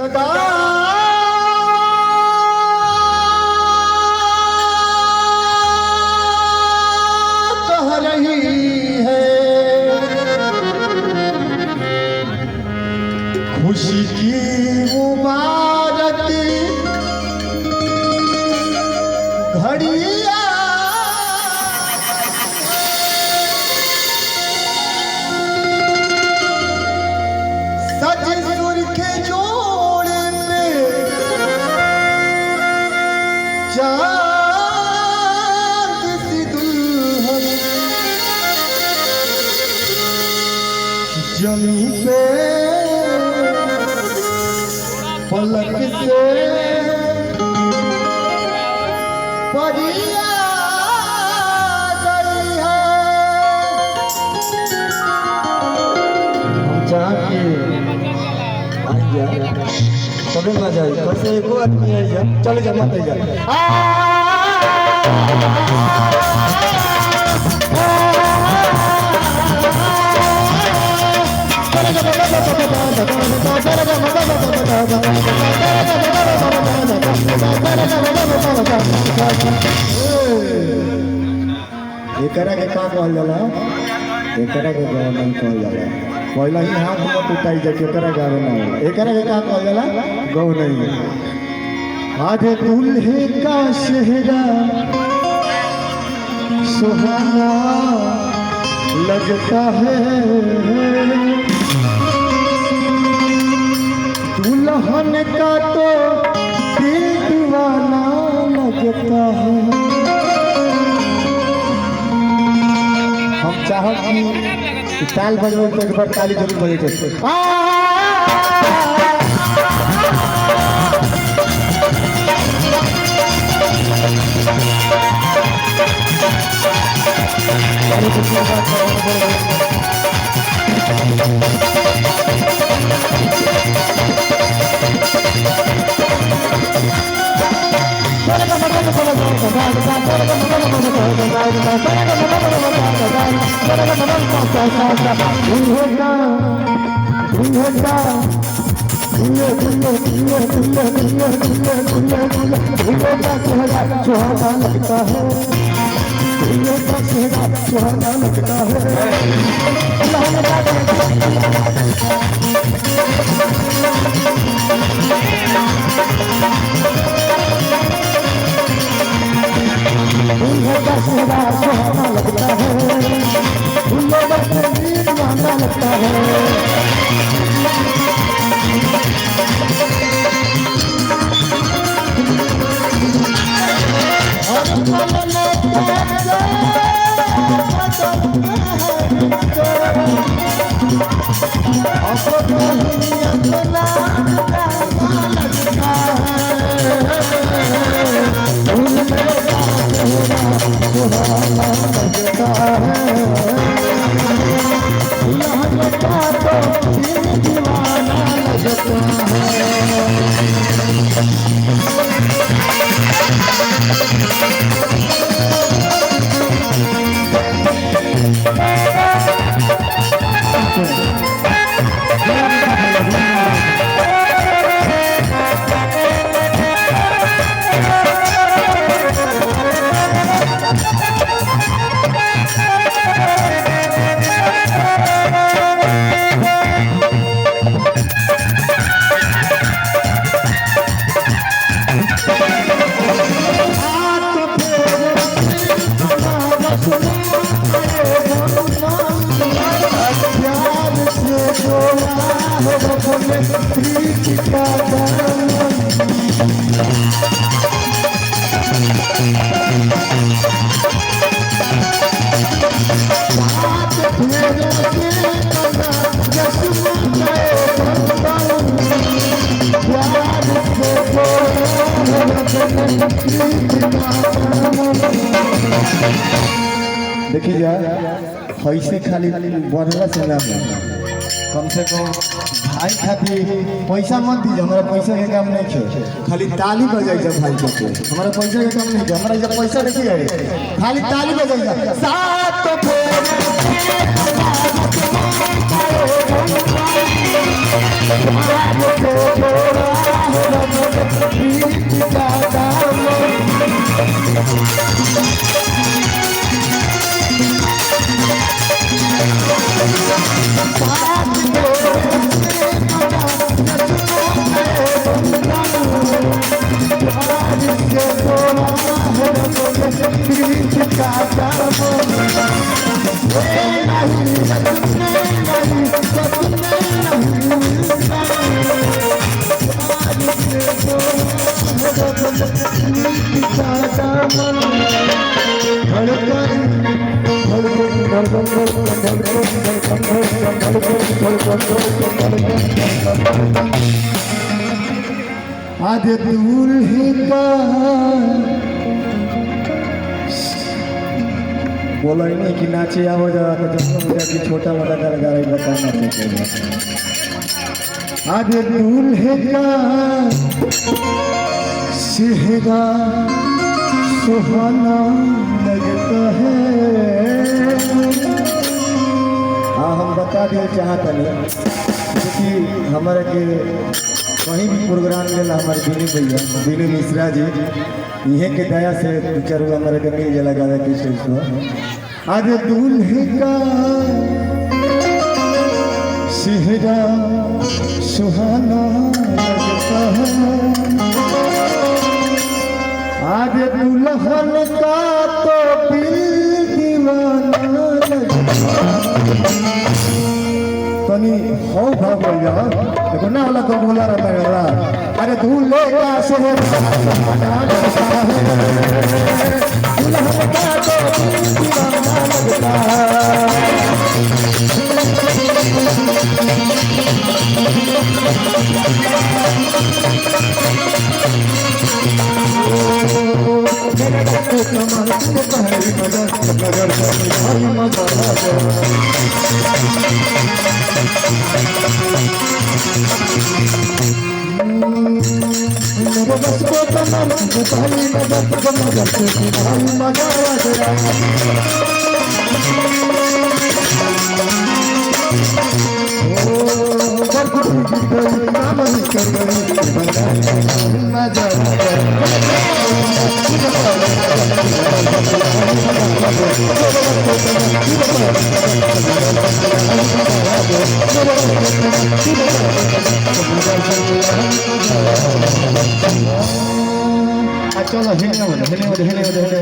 सदा कह रही है खुशी की मुबारक घड़िया सज सुर के जोड़े पे चांद सी दुल्हन जमी पे पलक से परिया गई है। जाके तबे मजा आई कैसे एको आदमी आई जा चल जा मत जा एकरा के का कहल जाला एकरा के गवर्नमेंट कहल जाला पहला ही हाथ में टूटाई जा केकरा गावे ना एकरा के का कहल जाला गौ नहीं आधे दूल्हे का सेहरा सुहाना लगता है दुल्हन का तो दिल दीवाना लगता है। हम चाहब कि ताल बजबे तो एक बार ताली जरूर बजे थे। देखिए ऐसे खाली बढ़ला से ना कम से कम भाई खातिर पैसा मत दीजिए, हमारा पैसा के काम नहीं है, खाली ताली बजाई जा भाई के हमारा पैसा के काम नहीं है, हमारा जब पैसा देखिए खाली ताली बजाई जा साथ तो आधे दूर ही का बोला ही नहीं कि नाचे आओ जा तो जब मुझे कि छोटा मोटा कर गा रही बताना चाहिए आधे दूर है का सेहरा सुहाना लगता है। हाँ हम बता दें चाहता नहीं क्योंकि हमारे के कहीं भी प्रोग्राम में हमारे बीनू मिश्रा जी इहे के दया से चरू हमारे के मिल जला गावे के स्टेज आज दूल्हे का सेहरा सुहाना लगता है आज दुल्हन का तो दिल दीवाना तनी हो भाव बोलिया देखो ना वाला तो बोला रहता है वाला अरे दूल्हे का सेहरा दुल्हन का तो दिल दीवाना लगता चलो हिलने वाले